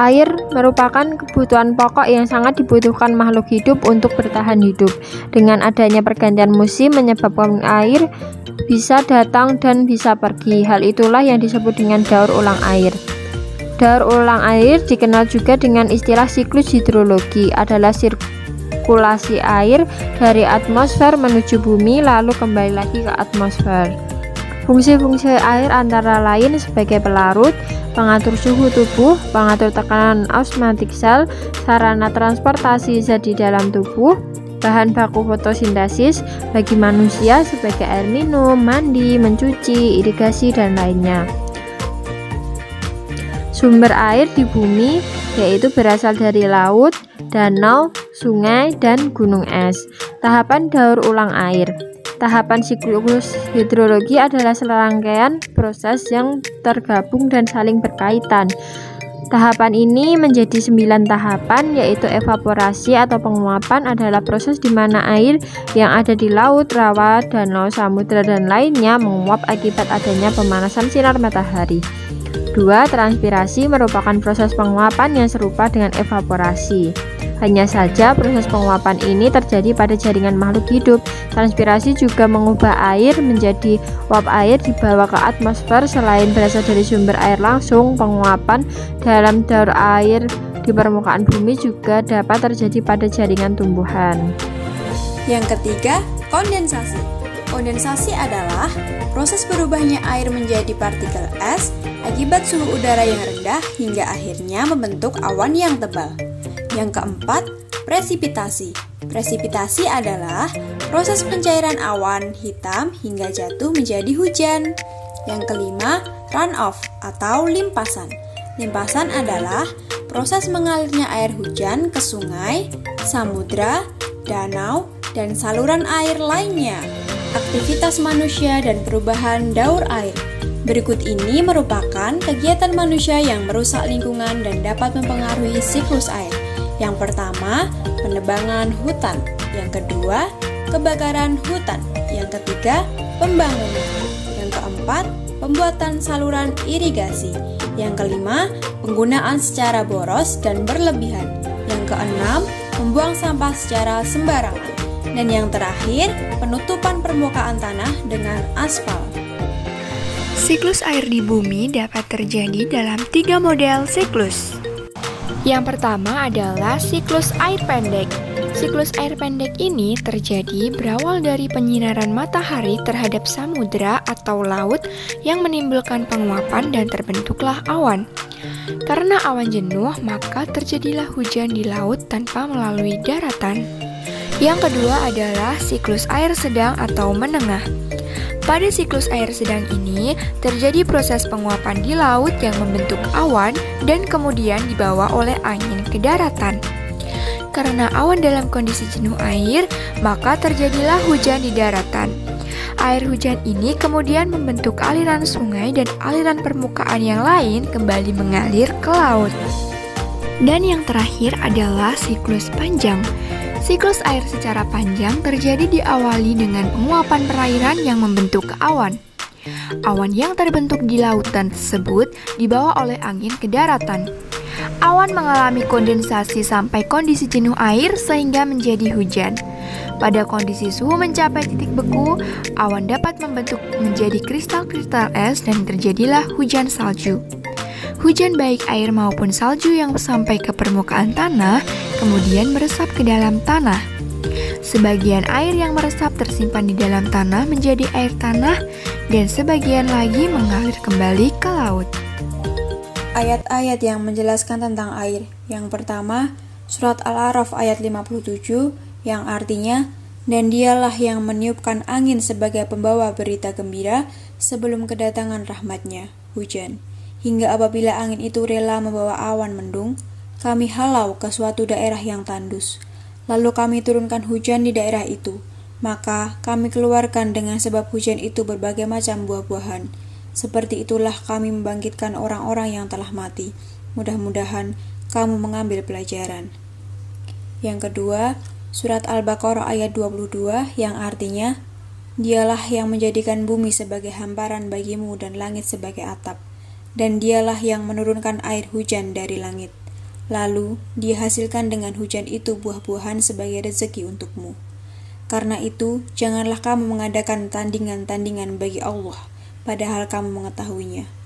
Air merupakan kebutuhan pokok yang sangat dibutuhkan makhluk hidup untuk bertahan hidup. Dengan adanya pergantian musim menyebabkan air bisa datang dan bisa pergi. Hal itulah yang disebut dengan daur ulang air. Daur ulang air dikenal juga dengan istilah siklus hidrologi, adalah sirkulasi air dari atmosfer menuju bumi lalu kembali lagi ke atmosfer. Fungsi-fungsi air antara lain sebagai pelarut, pengatur suhu tubuh, pengatur tekanan osmotik sel, sarana transportasi zat di dalam tubuh, bahan baku fotosintesis bagi manusia sebagai air minum, mandi, mencuci, irigasi, dan lainnya. Sumber air di bumi yaitu berasal dari laut, danau, sungai, dan gunung es. Tahapan daur ulang air. Tahapan siklus hidrologi adalah serangkaian proses yang tergabung dan saling berkaitan. Tahapan ini menjadi 9 tahapan, yaitu evaporasi atau penguapan adalah proses di mana air yang ada di laut, rawa, danau, samudra, dan lainnya menguap akibat adanya pemanasan sinar matahari. 2. Transpirasi merupakan proses penguapan yang serupa dengan evaporasi. Hanya saja proses penguapan ini terjadi pada jaringan makhluk hidup. Transpirasi juga mengubah air menjadi uap air dibawa ke atmosfer. Selain berasal dari sumber air langsung, penguapan dalam daur air di permukaan bumi juga dapat terjadi pada jaringan tumbuhan. Yang ketiga, kondensasi. Kondensasi adalah proses berubahnya air menjadi partikel es akibat suhu udara yang rendah hingga akhirnya membentuk awan yang tebal. Yang keempat, presipitasi. Presipitasi adalah proses pencairan awan hitam hingga jatuh menjadi hujan. Yang kelima, runoff atau limpasan. Limpasan adalah proses mengalirnya air hujan ke sungai, samudra, danau, dan saluran air lainnya. Aktivitas manusia dan perubahan daur air. Berikut ini merupakan kegiatan manusia yang merusak lingkungan dan dapat mempengaruhi siklus air. Yang pertama, penebangan hutan. Yang kedua, kebakaran hutan. Yang ketiga, pembangunan. Yang keempat, pembuatan saluran irigasi. Yang kelima, penggunaan secara boros dan berlebihan. Yang keenam, membuang sampah secara sembarangan. Dan yang terakhir, penutupan permukaan tanah dengan aspal. Siklus air di bumi dapat terjadi dalam 3 model siklus. Yang pertama adalah siklus air pendek. Siklus air pendek ini terjadi berawal dari penyinaran matahari terhadap samudra atau laut yang menimbulkan penguapan dan terbentuklah awan. Karena awan jenuh, maka terjadilah hujan di laut tanpa melalui daratan. Yang kedua adalah siklus air sedang atau menengah. Pada siklus air sedang ini, terjadi proses penguapan di laut yang membentuk awan dan kemudian dibawa oleh angin ke daratan. Karena awan dalam kondisi jenuh air, maka terjadilah hujan di daratan. Air hujan ini kemudian membentuk aliran sungai dan aliran permukaan yang lain kembali mengalir ke laut. Dan yang terakhir adalah siklus panjang. Siklus air secara panjang terjadi diawali dengan penguapan perairan yang membentuk awan. Awan yang terbentuk di lautan tersebut dibawa oleh angin ke daratan. Awan mengalami kondensasi sampai kondisi jenuh air sehingga menjadi hujan. Pada kondisi suhu mencapai titik beku, awan dapat membentuk menjadi kristal-kristal es dan terjadilah hujan salju. Hujan baik air maupun salju yang sampai ke permukaan tanah kemudian meresap ke dalam tanah. Sebagian air yang meresap tersimpan di dalam tanah menjadi air tanah dan sebagian lagi mengalir kembali ke laut. Ayat-ayat yang menjelaskan tentang air. Yang pertama, surat Al-A'raf ayat 57 yang artinya, dan dialah yang meniupkan angin sebagai pembawa berita gembira sebelum kedatangan rahmatnya, hujan. Hingga apabila angin itu rela membawa awan mendung, kami halau ke suatu daerah yang tandus. Lalu kami turunkan hujan di daerah itu. Maka kami keluarkan dengan sebab hujan itu berbagai macam buah-buahan. Seperti itulah kami membangkitkan orang-orang yang telah mati. Mudah-mudahan kamu mengambil pelajaran. Yang kedua, surat Al-Baqarah ayat 22 yang artinya, dialah yang menjadikan bumi sebagai hamparan bagimu dan langit sebagai atap. Dan dialah yang menurunkan air hujan dari langit. Lalu, Dia hasilkan dengan hujan itu buah-buahan sebagai rezeki untukmu. Karena itu, janganlah kamu mengadakan tandingan-tandingan bagi Allah, padahal kamu mengetahuinya.